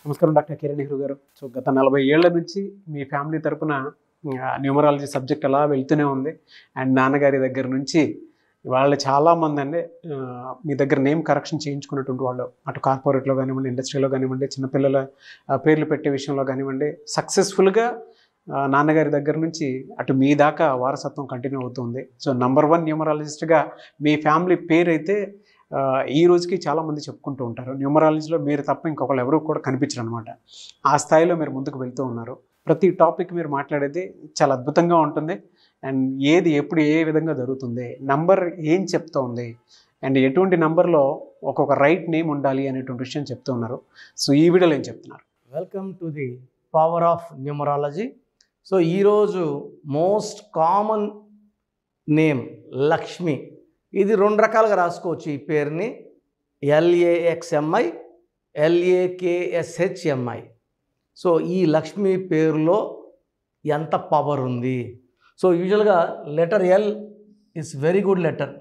నమస్కారం డాక్టర్ కిరణ్ నెహ్రూ గారు. సో గత 40 ఏళ్ల నుంచి మీ ఫ్యామిలీ తరపున న్యూమరాలజీ సబ్జెక్ట్ అలా వెళ్తూనే ఉంది. అండ్ నాన్నగారి దగ్గర నుంచి వాళ్ళు చాలామంది అండి మీ దగ్గర నేమ్ కరెక్షన్ చేయించుకున్నటువంటి వాళ్ళు, అటు కార్పొరేట్లో కానివ్వండి, ఇండస్ట్రీలో కానివ్వండి, చిన్నపిల్లల పేర్లు పెట్టే విషయంలో కానివ్వండి, సక్సెస్ఫుల్గా నాన్నగారి దగ్గర నుంచి అటు మీ దాకా వారసత్వం కంటిన్యూ అవుతుంది. సో నంబర్ 1 న్యూమరాలజిస్ట్గా మీ ఫ్యామిలీ పేరు అయితే ఈ రోజుకి చాలామంది చెప్పుకుంటూ ఉంటారు. న్యూమరాలజీలో మీరు తప్ప ఇంకొకళ్ళు ఎవరు కూడా కనిపించరు అనమాట. ఆ స్థాయిలో మీరు ముందుకు వెళ్తూ ఉన్నారు. ప్రతి టాపిక్ మీరు మాట్లాడేది చాలా అద్భుతంగా ఉంటుంది. అండ్ ఏది ఎప్పుడు ఏ విధంగా జరుగుతుంది, నంబర్ ఏం చెప్తోంది, అండ్ ఎటువంటి నంబర్లో ఒక్కొక్క రైట్ నేమ్ ఉండాలి అనేటువంటి విషయం చెప్తూ ఉన్నారు. సో ఈ వీడియోలో ఏం చెప్తున్నారు? Welcome to the power of numerology. So ఈరోజు మోస్ట్ కామన్ నేమ్ లక్ష్మి. ఇది 2 రకాలుగా రాసుకోవచ్చు. ఈ పేరుని LAXMI, LAKSHMI. సో ఈ లక్ష్మి పేరులో ఎంత పవర్ ఉంది? సో యూజువల్గా letter L is very good letter.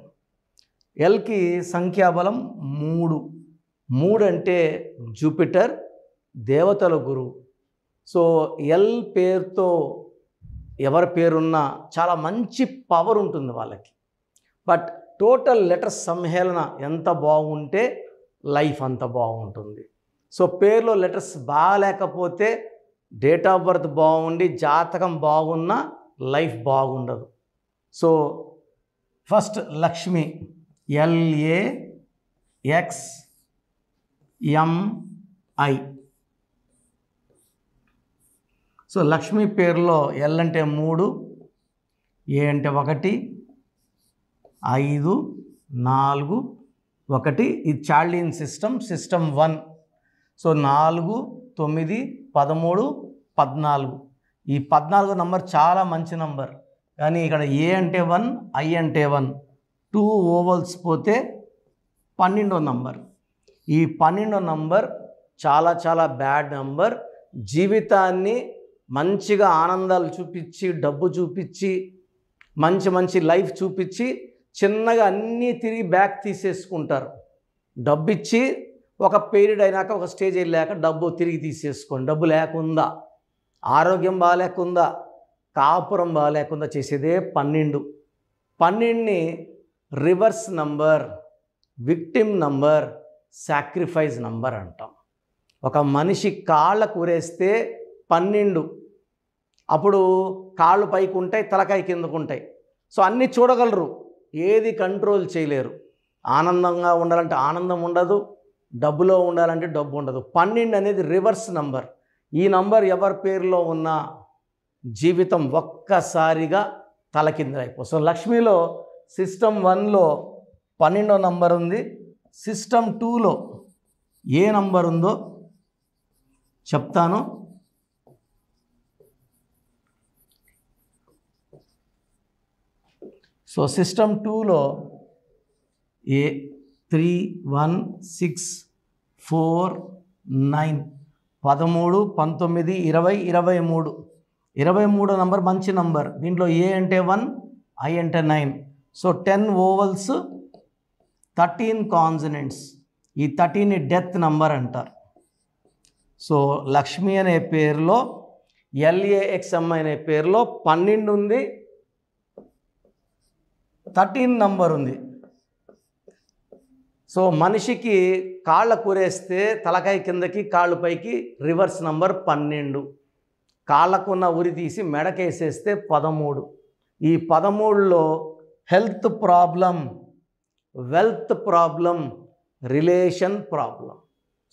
ఎల్కి సంఖ్యాబలం 3. 3 అంటే జూపిటర్, దేవతల గురువు. సో ఎల్ పేరుతో ఎవరి పేరున్నా చాలా మంచి పవర్ ఉంటుంది వాళ్ళకి. బట్ టోటల్ లెటర్స్ సమ్మేళన ఎంత బాగుంటే లైఫ్ అంత బాగుంటుంది. సో పేరులో లెటర్స్ బాగాలేకపోతే డేట్ ఆఫ్ బర్త్ బాగుండి జాతకం బాగున్నా లైఫ్ బాగుండదు. So first Lakshmi, LAXMI. So Lakshmi పేరులో ఎల్ అంటే 3, ఏ అంటే 1, 5, 4, 1. ఇది చార్లియన్ సిస్టమ్ 1. సో 4, 9, 13, 14. ఈ 14 నంబర్ చాలా మంచి నంబర్. కానీ ఇక్కడ ఏ అంటే 1, ఐ అంటే 1, 2 ఓవల్స్ పోతే 12వ నంబర్. ఈ 12వ నంబర్ చాలా చాలా బ్యాడ్ నంబర్. జీవితాన్ని మంచిగా ఆనందాలు చూపించి, డబ్బు చూపించి, మంచి మంచి లైఫ్ చూపించి చిన్నగా అన్నీ తిరిగి బ్యాక్ తీసేసుకుంటారు. డబ్బు ఇచ్చి ఒక పీరియడ్ అయినాక, ఒక స్టేజ్ వెళ్ళాక డబ్బు తిరిగి తీసేసుకోండి. డబ్బు లేకుండా, ఆరోగ్యం బాగాలేకుండా, కాపురం బాగాలేకుండా చేసేదే 12. 12ని reverse number, victim number, sacrifice number అంటాం. ఒక మనిషి కాళ్ళ కూరేస్తే 12, అప్పుడు కాళ్ళు పైకి ఉంటాయి, తలకాయ కిందకు ఉంటాయి. సో అన్నీ చూడగలరు, ఏది కంట్రోల్ చేయలేరు. ఆనందంగా ఉండాలంటే ఆనందం ఉండదు, డబ్బులో ఉండాలంటే డబ్బు ఉండదు. 12 అనేది రివర్స్ నంబర్. ఈ నంబర్ ఎవరి పేరులో ఉన్న జీవితం ఒక్కసారిగా తలకిందులైపోతుంది. సో లక్ష్మిలో సిస్టమ్ 1లో 12వ నంబర్ ఉంది. సిస్టమ్ 2లో ఏ నంబర్ ఉందో చెప్తాను. సో సిస్టమ్ 2లో 3, 1, 6, 4, 9, 13, 19, 20, 23. 23వ నంబర్ మంచి నంబర్. దీంట్లో ఏ అంటే 1, ఐ అంటే 9. So 10 ovals, 13 consonants. ఈ 13ని డెత్ నంబర్ అంటారు. సో లక్ష్మి అనే పేరులో, LAXMI అనే పేరులో 12 ఉంది, 13 నంబర్ ఉంది. సో మనిషికి కాళ్ళ కూరేస్తే తలకాయ కిందకి, కాళ్ళు పైకి, రివర్స్ నంబర్ 12. కాళ్ళకున్న ఉరి తీసి మెడకేసేస్తే 13. ఈ 13లో health problem, wealth problem, relation problem.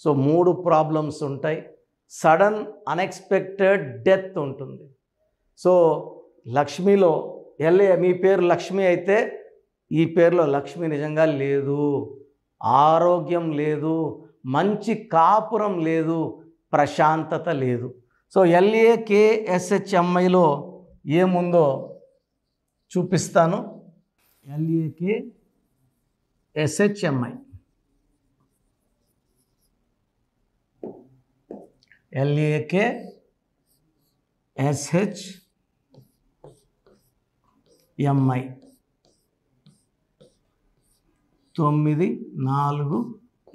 So 3 problems ఉంటాయి. సడన్ అన్ఎక్స్పెక్టెడ్ డెత్ ఉంటుంది. సో లక్ష్మిలో మీ పేరు లక్ష్మి అయితే ఈ పేరులో లక్ష్మి నిజంగా లేదు, ఆరోగ్యం లేదు, మంచి కాపురం లేదు, ప్రశాంతత లేదు. సో LAKSHMIలో ఏముందో చూపిస్తాను. LAKSHMI, LAKSHMI 9, 4,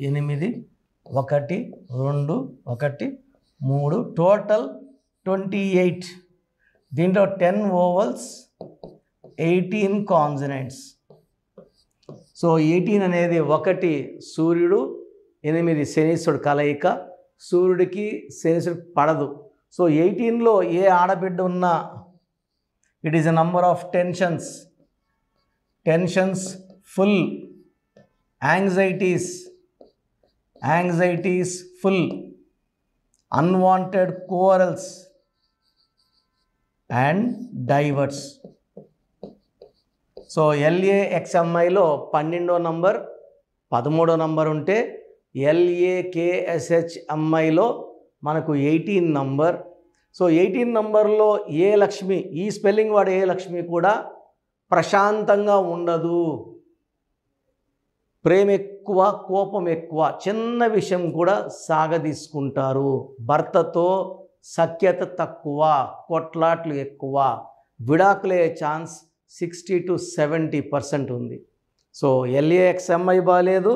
8, 1 2 1 3 total 28. దీంట్లో 10 ఓవల్స్ 18 కాన్సనెంట్స్. సో 18 అనేది 1 సూర్యుడు 8 శనీశ్వరుడు కలయిక. సూర్యుడికి శనీశ్వరుడికి పడదు. సో 18లో ఏ ఆడబిడ్డ ఉన్నా it is a number of tensions full, anxieties full, unwanted quarrels and divorce. So LAXMIలో 12వ నంబర్ 13వ నంబర్ ఉంటే LAKSHMIలో మనకు 18 నంబర్. సో 18 నంబర్లో ఏ లక్ష్మి, ఈ స్పెల్లింగ్ వాడు ఏ లక్ష్మి కూడా ప్రశాంతంగా ఉండదు. ప్రేమ ఎక్కువ, కోపం ఎక్కువ, చిన్న విషయం కూడా సాగదీసుకుంటారు. భర్తతో సఖ్యత తక్కువ, కొట్లాట్లు ఎక్కువ, విడాకులయ్యే ఛాన్స్ 60 to 70% ఉంది. సో LAXMI బాగాలేదు,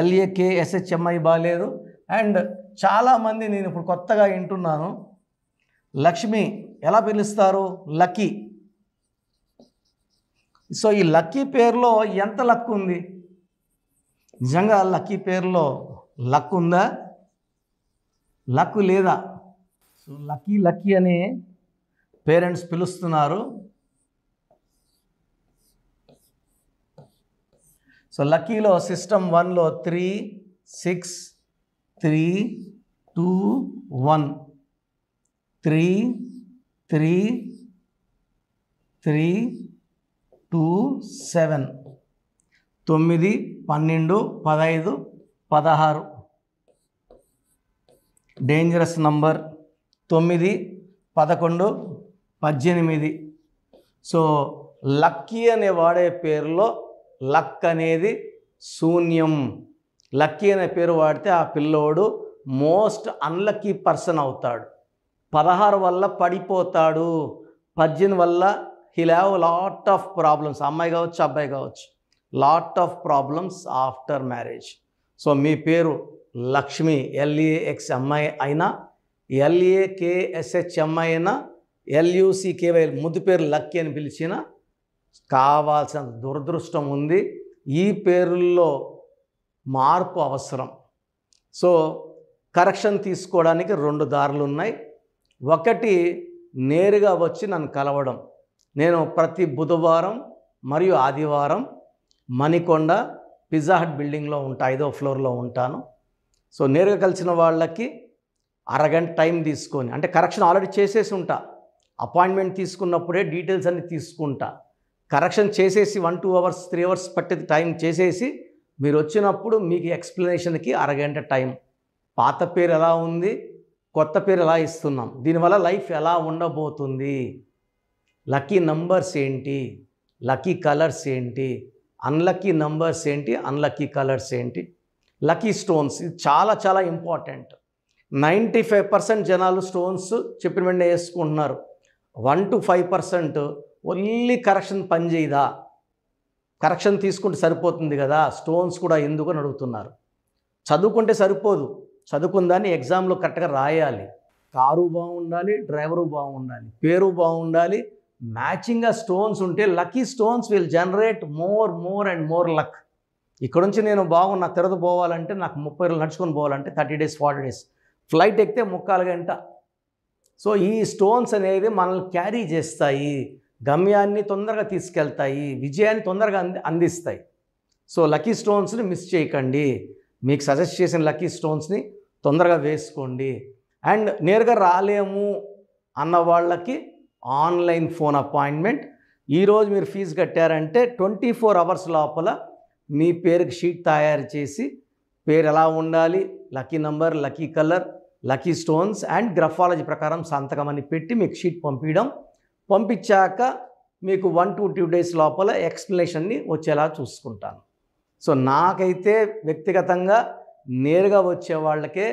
LAKSHMI బాగాలేదు. అండ్ చాలామంది నేను ఇప్పుడు కొత్తగా వింటున్నాను, లక్ష్మి ఎలా పిలుస్తారు? లక్కీ. సో ఈ లక్కీ పేరులో ఎంత లక్ ఉంది? నిజంగా లక్కీ పేరులో లక్ ఉందా? లక్ లేదా? సో లక్కీ అని పేరెంట్స్ పిలుస్తున్నారు. సో లక్కీలో సిస్టమ్ 1లో 3 6 3 2 1 3 3 3 2 7 9 12 15 16 డేంజరస్ నంబర్ 9 11 18. సో లక్కీ అనే వాడే పేరులో లక్ అనేది శూన్యం. లక్కీ అనే పేరు వాడితే ఆ పిల్లోడు మోస్ట్ అన్లక్కీ పర్సన్ అవుతాడు. 16 వల్ల పడిపోతాడు. 18 వల్ల he'll have lot of problems. అమ్మాయి కావచ్చు, అబ్బాయి కావచ్చు, lot of problems after marriage. So మీ పేరు లక్ష్మి LAXMI అయినా, LAKSHMI అయినా, LUCKY ముద్దు పేరు లక్కీ అని పిలిచిన కావాల్సిన దురదృష్టం ఉంది. ఈ పేరుల్లో మార్పు అవసరం. సో కరెక్షన్ తీసుకోవడానికి 2 దారులు ఉన్నాయి. ఒకటి నేరుగా వచ్చి నన్ను కలవడం. నేను ప్రతి బుధవారం మరియు ఆదివారం మణికొండ పిజ్జా హట్ బిల్డింగ్లో ఉంటా, 5వ ఫ్లోర్లో ఉంటాను. సో నేరుగా కలిసిన వాళ్ళకి అరగంట టైం తీసుకొని, అంటే కరెక్షన్ ఆల్రెడీ చేసేసి ఉంటా, అపాయింట్మెంట్ తీసుకున్నప్పుడే డీటెయిల్స్ అన్నీ తీసుకుంటా. కరెక్షన్ చేసేసి 1 2 అవర్స్ 3 అవర్స్ పట్టేది టైం చేసేసి మీరు వచ్చినప్పుడు మీకు ఎక్స్ప్లెనేషన్కి అరగంట టైం. పాత పేరు ఎలా ఉంది, కొత్త పేరు ఎలా ఇస్తున్నాం, దీనివల్ల లైఫ్ ఎలా ఉండబోతుంది, లక్కీ నంబర్స్ ఏంటి, లక్కీ కలర్స్ ఏంటి, అన్లక్కీ నంబర్స్ ఏంటి, అన్లక్కీ కలర్స్ ఏంటి, లక్కీ స్టోన్స్. ఇది చాలా చాలా ఇంపార్టెంట్. 95% జనాలు స్టోన్స్ చెప్పిన వెంటనే వేసుకుంటున్నారు. 1 to 5% ఓన్లీ కరెక్షన్ పని చేయదా, కరెక్షన్ తీసుకుంటే సరిపోతుంది కదా, స్టోన్స్ కూడా ఎందుకు అని అడుగుతున్నారు. చదువుకుంటే సరిపోదు, చదువుకున్న దాన్ని ఎగ్జామ్లో కరెక్ట్గా రాయాలి. కారు బాగుండాలి, డ్రైవరు బాగుండాలి, పేరు బాగుండాలి, మ్యాచింగ్గా స్టోన్స్ ఉంటే lucky stones will generate more and more luck. ఇక్కడ నుంచి నేను బాగున్నా తిరగదు పోవాలంటే నాకు 30 రోజులు నడుచుకొని పోవాలంటే 30 days 40 days, ఫ్లైట్ ఎక్కితే 3/4 గంట. సో ఈ స్టోన్స్ అనేది మనల్ని క్యారీ చేస్తాయి, గమ్యాన్ని తొందరగా తీసుకెళ్తాయి, విజయాన్ని తొందరగా అందిస్తాయి. సో లక్కీ స్టోన్స్ని మిస్ చేయకండి. మీకు సజెస్ట్ చేసిన లక్కీ స్టోన్స్ని తొందరగా వేసుకోండి. అండ్ నేరుగా రాలేము అన్న వాళ్ళకి ఆన్లైన్ ఫోన్ అపాయింట్మెంట్. ఈరోజు మీరు ఫీజు కట్టారంటే 24 hours లోపల మీ పేరుకి షీట్ తయారు చేసి పేరు ఎలా ఉండాలి, lucky number, lucky colour, lucky stones and graphology ప్రకారం సంతకం అని పెట్టి మీకు షీట్ పంపించాక మీకు 1 to 2 days లోపల ఎక్స్ప్లెనేషన్ని వచ్చేలా చూసుకుంటాను. సో నాకైతే వ్యక్తిగతంగా నేరుగా వచ్చే వాళ్ళకే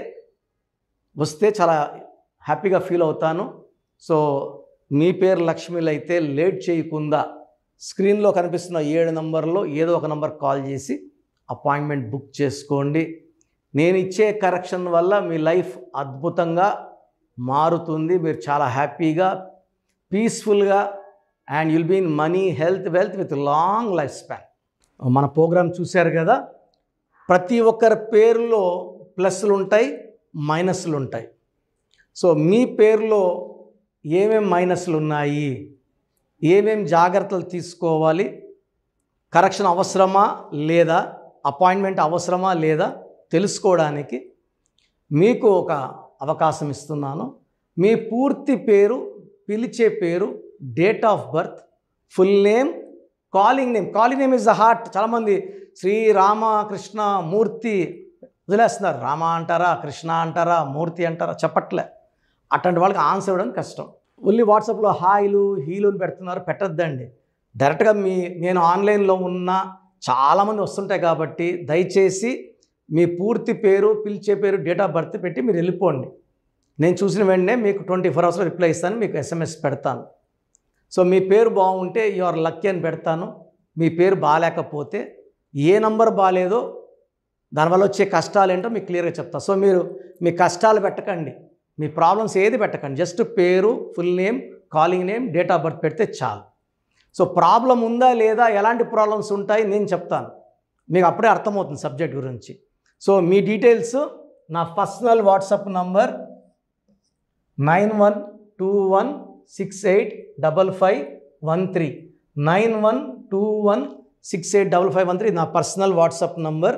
వస్తే చాలా హ్యాపీగా ఫీల్ అవుతాను. సో మీ పేరు లక్ష్మిలు అయితే లేట్ చేయకుండా స్క్రీన్లో కనిపిస్తున్న 7 నంబర్లో ఏదో ఒక నంబర్ కాల్ చేసి అపాయింట్మెంట్ బుక్ చేసుకోండి. నేను ఇచ్చే కరెక్షన్ వల్ల మీ లైఫ్ అద్భుతంగా మారుతుంది. మీరు చాలా హ్యాపీగా, పీస్ఫుల్గా and you'll be in money, health, wealth with long life span. మన ప్రోగ్రామ్ చూశారు కదా. ప్రతి ఒక్కరి పేరులో ప్లస్లు ఉంటాయి, మైనస్లు ఉంటాయి. సో మీ పేరులో ఏమేం మైనస్లు ఉన్నాయి, ఏమేం జాగ్రత్తలు తీసుకోవాలి, కరెక్షన్ అవసరమా లేదా, అపాయింట్మెంట్ అవసరమా లేదా తెలుసుకోవడానికి మీకు ఒక అవకాశం ఇస్తున్నాను. మీ పూర్తి పేరు, పిలిచే పేరు, date of birth, full name, calling name. Calling name is the heart. చాలామంది శ్రీరామకృష్ణ మూర్తి వదిలేస్తున్నారు. రామ అంటారా, కృష్ణ అంటారా, మూర్తి అంటారా చెప్పట్లే. అట్లాంటి వాళ్ళకి ఆన్సర్ ఇవ్వడం కష్టం. ఓన్లీ వాట్సాప్లో హాయిలు హీలుని పెడుతున్నారు, పెట్టద్దండి. డైరెక్ట్గా నేను ఆన్లైన్లో ఉన్న చాలామంది వస్తుంటాయి కాబట్టి దయచేసి మీ పూర్తి పేరు, పిలిచే పేరు, డేట్ ఆఫ్ బర్త్ పెట్టి మీరు వెళ్ళిపోండి. నేను చూసిన వెంటనే మీకు 24 అవర్స్లో రిప్లై ఇస్తాను, మీకు SMS పెడతాను. సో మీ పేరు బాగుంటే యు ఆర్ లక్కీ అని పెడతాను. మీ పేరు బాగాలేకపోతే ఏ నంబర్ బాగాలేదో దానివల్ల వచ్చే కష్టాలు ఏంటో మీకు క్లియర్గా చెప్తాను. సో మీరు మీ కష్టాలు పెట్టకండి, మీ ప్రాబ్లమ్స్ ఏది పెట్టకండి. జస్ట్ పేరు, full name, calling name, date of birth పెడితే చాలు. సో ప్రాబ్లం ఉందా లేదా, ఎలాంటి ప్రాబ్లమ్స్ ఉంటాయి నేను చెప్తాను, మీకు అప్పుడే అర్థమవుతుంది సబ్జెక్ట్ గురించి. సో మీ డీటెయిల్స్ నా పర్సనల్ వాట్సాప్ నంబర్ 9121685513 9121685513 నా పర్సనల్ వాట్సాప్ నంబర్.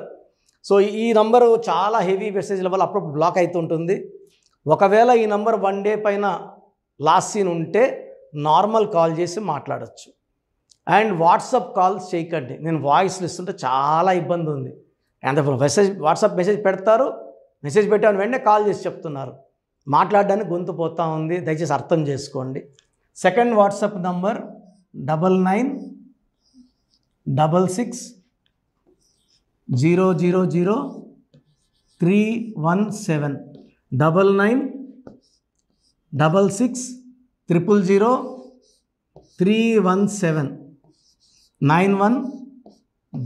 సో ఈ నంబరు చాలా హెవీ మెసేజ్ల వల్ల అప్పుడప్పుడు బ్లాక్ అవుతుంటుంది. ఒకవేళ ఈ నంబర్ 1 డే పైన లాస్ట్ సీన్ ఉంటే నార్మల్ కాల్ చేసి మాట్లాడచ్చు. అండ్ వాట్సాప్ కాల్స్ చేయకండి. నేను వాయిస్లు ఇస్తుంటే చాలా ఇబ్బంది ఉంది. అంత వాట్సాప్ మెసేజ్ పెడతారు, మెసేజ్ పెట్టాను వెంటనే కాల్ చేసి చెప్తున్నారు, మాట్లాడడానికి గొంతు పోతూ ఉంది. దయచేసి అర్థం చేసుకోండి. Second WhatsApp number 9966000317 9966000317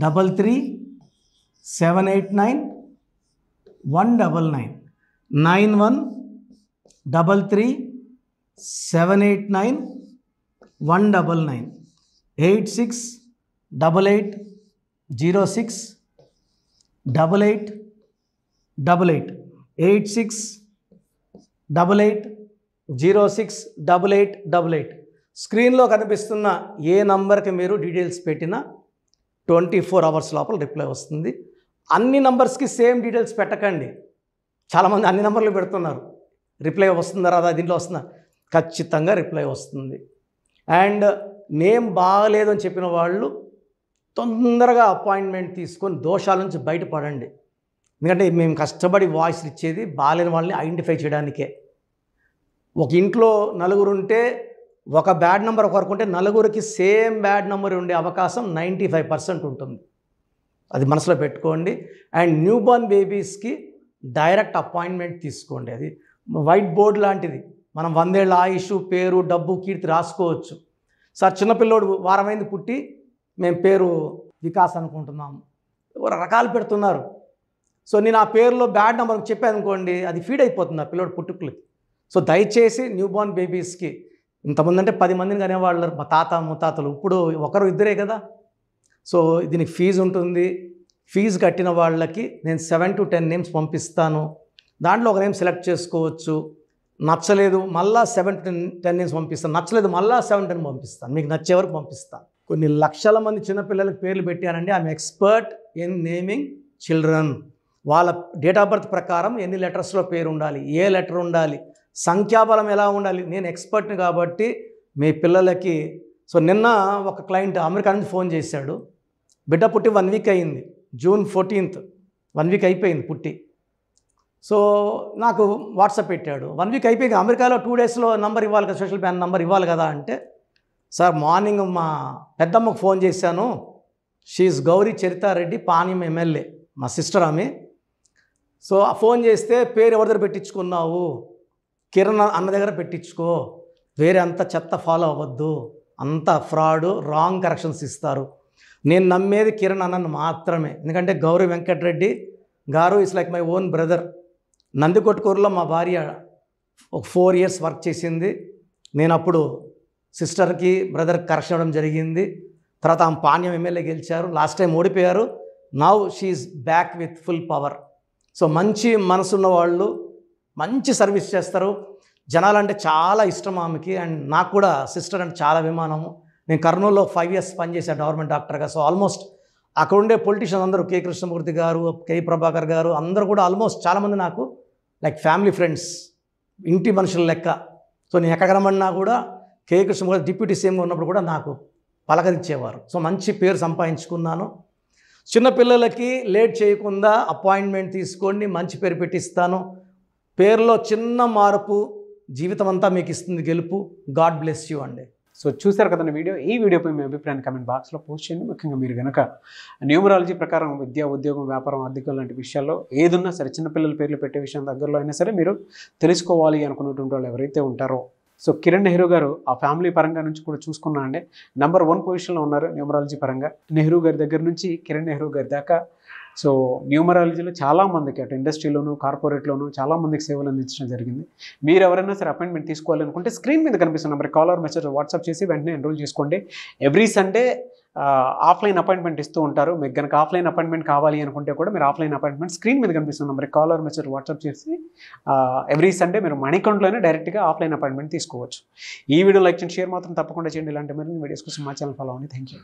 9133789199 9133789199 8688068888 8688068888. స్క్రీన్లో కనిపిస్తున్న ఏ నంబర్కి మీరు డీటెయిల్స్ పెట్టినా 24 అవర్స్ లోపల రిప్లై వస్తుంది. అన్ని నంబర్స్కి సేమ్ డీటెయిల్స్ పెట్టకండి. చాలామంది అన్ని నంబర్లు పెడుతున్నారు, రిప్లై వస్తుందా రాదా, దీంట్లో వస్తుందా, ఖచ్చితంగా రిప్లై వస్తుంది. అండ్ నేమ్ బాగలేదు అని చెప్పిన వాళ్ళు తొందరగా అపాయింట్మెంట్ తీసుకొని దోషాల నుంచి బయటపడండి. ఎందుకంటే మేము కష్టపడి వాయిస్ ఇచ్చేది బాగాలేని వాళ్ళని ఐడెంటిఫై చేయడానికే. ఒక ఇంట్లో నలుగురు ఉంటే ఒక బ్యాడ్ నెంబర్ ఒకరికి ఉంటే నలుగురికి సేమ్ బ్యాడ్ నెంబర్ ఉండే అవకాశం 95% ఉంటుంది. అది మనసులో పెట్టుకోండి. అండ్ న్యూ బోర్న్ బేబీస్కి డైరెక్ట్ అపాయింట్మెంట్ తీసుకోండి. అది వైట్ బోర్డ్ లాంటిది. మనం 100 ఏళ్ళ ఆయుష్, పేరు, డబ్బు, కీర్తి రాసుకోవచ్చు. సార్ చిన్నపిల్లోడు వారమైంది పుట్టి మేము పేరు వికాస్ అనుకుంటున్నాము, రకాలు పెడుతున్నారు. సో నేను ఆ పేరులో బ్యాడ్ నెంబర్ చెప్పాను అనుకోండి, అది ఫీడ్ అయిపోతుంది ఆ పిల్లోడు పుట్టుకులకి. సో దయచేసి న్యూ బోర్న్ బేబీస్కి, ఇంతమంది అంటే 10 మందిని కనేవాళ్ళు మా తాత ముత్తాతలు, ఇప్పుడు ఒకరు ఇద్దరే కదా. సో దీనికి ఫీజు ఉంటుంది. ఫీజు కట్టిన వాళ్ళకి నేను 7 to 10 నేమ్స్ పంపిస్తాను. దాంట్లో ఒక నేమ్ సెలెక్ట్ చేసుకోవచ్చు. నచ్చలేదు మళ్ళీ 7 to 10 నేమ్స్ పంపిస్తాను, నచ్చలేదు మళ్ళీ 7 to 10 పంపిస్తాను, మీకు నచ్చే వరకు పంపిస్తాను. కొన్ని లక్షల మంది చిన్నపిల్లలకి పేర్లు పెట్టానండి. I'm expert in naming children. వాళ్ళ డేట్ ఆఫ్ బర్త్ ప్రకారం ఎన్ని లెటర్స్లో పేరు ఉండాలి, ఏ లెటర్ ఉండాలి, సంఖ్యాబలం ఎలా ఉండాలి, నేను ఎక్స్పర్ట్ని కాబట్టి మీ పిల్లలకి. సో నిన్న ఒక క్లయింట్ అమెరికా నుంచి ఫోన్ చేశాడు. బిడ్డ పుట్టి 1 వీక్ అయింది, June 14th 1 వీక్ అయిపోయింది పుట్టి. సో నాకు వాట్సాప్ పెట్టాడు, 1 వీక్ అయిపోయింది, అమెరికాలో 2 డేస్లో నంబర్ ఇవ్వాలి కదా, సోషల్ బ్యాన్ నంబర్ ఇవ్వాలి కదా అంటే, సార్ మార్నింగ్ మా పెద్దమ్మకు ఫోన్ చేశాను, షీఈస్ గౌరీ చరితారెడ్డి, పాణ్యం ఎమ్మెల్యే, మా సిస్టర్ ఆమె. సో ఆ ఫోన్ చేస్తే పేరు ఎవరి దగ్గర పెట్టించుకున్నావు, కిరణ్ అన్న దగ్గర పెట్టించుకో, వేరే అంత చెత్త ఫాలో అవ్వద్దు, అంత ఫ్రాడు, రాంగ్ కరెక్షన్స్ ఇస్తారు. నేను నమ్మేది కిరణ్ అన్నను మాత్రమే. ఎందుకంటే గౌరీ వెంకటరెడ్డి గారు is like my own brother. నందికొట్కూరులో మా భార్య ఒక 4 years వర్క్ చేసింది. నేను అప్పుడు సిస్టర్కి బ్రదర్కి కరెక్షన్ ఇవ్వడం జరిగింది. తర్వాత ఆమె పాణ్యం ఎమ్మెల్యే గెలిచారు. లాస్ట్ టైం ఓడిపోయారు. Now she's back with full power. So మంచి మనసున్న వాళ్ళు, మంచి సర్వీస్ చేస్తారు. జనాలంటే చాలా ఇష్టం ఆమెకి. అండ్ నాకు కూడా సిస్టర్ అంటే చాలా అభిమానము. నేను కర్నూలులో 5 years పనిచేశాను గవర్నమెంట్ డాక్టర్గా. సో ఆల్మోస్ట్ అక్కడ ఉండే పొలిటీషియన్ అందరూ, కె కృష్ణమూర్తి గారు, కె ప్రభాకర్ గారు, అందరూ కూడా ఆల్మోస్ట్ చాలామంది నాకు లైక్ ఫ్యామిలీ ఫ్రెండ్స్, ఇంటి మనుషుల లెక్క. సో నేను ఎక్కడ కనబడినా కూడా కె కృష్ణమూర్తి డిప్యూటీ సీఎంగా ఉన్నప్పుడు కూడా నాకు పలకరించేవారు. సో మంచి పేరు సంపాదించుకున్నాను. చిన్నపిల్లలకి లేట్ చేయకుండా అపాయింట్మెంట్ తీసుకోండి, మంచి పేరు పెట్టిస్తాను. పేరులో చిన్న మార్పు జీవితం అంతా మీకు ఇస్తుంది గెలుపు. గాడ్ బ్లెస్ యూ అండి. సో చూసారు కదండి వీడియో. ఈ వీడియోపై మీ అభిప్రాయాన్ని కామెంట్ బాక్స్లో పోస్ట్ చేయండి. ముఖ్యంగా మీరు కనుక న్యూమరాలజీ ప్రకారం విద్య, ఉద్యోగం, వ్యాపారం, ఆర్థికం లాంటి విషయాల్లో ఏదున్నా సరే, చిన్నపిల్లల పేర్లు పెట్టే విషయం దగ్గరలో అయినా సరే మీరు తెలుసుకోవాలి అనుకున్నటువంటి వాళ్ళు ఎవరైతే ఉంటారో, సో కిరణ్ నెహ్రూ గారు ఆ ఫ్యామిలీ పరంగా నుంచి కూడా చూసుకున్నా అండి నెంబర్ 1 పొజిషన్లో ఉన్నారు న్యూమరాలజీ పరంగా. నెహ్రూ గారి దగ్గర నుంచి కిరణ్ నెహ్రూ గారి దాకా సో న్యూమరాలజీలో చాలామందికి అటు ఇండస్ట్రీలోను, కార్పొరేట్లోను చాలామందికి సేవలు అందించడం జరిగింది. మీరు ఎవరైనా సరే అపాయింట్మెంట్ తీసుకోవాలనుకుంటే స్క్రీన్ మీద కనిపిస్తున్న number call or message WhatsApp చేసి వెంటనే ఎన్రోల్ చేసుకోండి. ఎవ్రీ సండే ఆఫ్లైన్ అపాయింట్మెంట్ ఇస్తూ ఉంటారు. మీకు కనుక ఆఫ్లైన్ అపాయింట్మెంట్ కావాలి అనుకుంటే కూడా మీరు ఆఫ్లైన్ అపాయింట్మెంట్ స్క్రీన్ మీద కనిపిస్తున్న number call or message WhatsApp చేసి ఎవ్రీ సండే మీరు మణికంఠలోనే డైరెక్ట్గా ఆఫ్లైన్ అపాయింట్మెంట్ తీసుకోవచ్చు. ఈ వీడియో లైక్ చేయండి, షేర్ మాత్రం తప్పకుండా చేయండి. ఇలాంటి మరిన్ని వీడియోస్ కోసం మా ఛానల్ ఫాలో అవ్వండి. Thank you.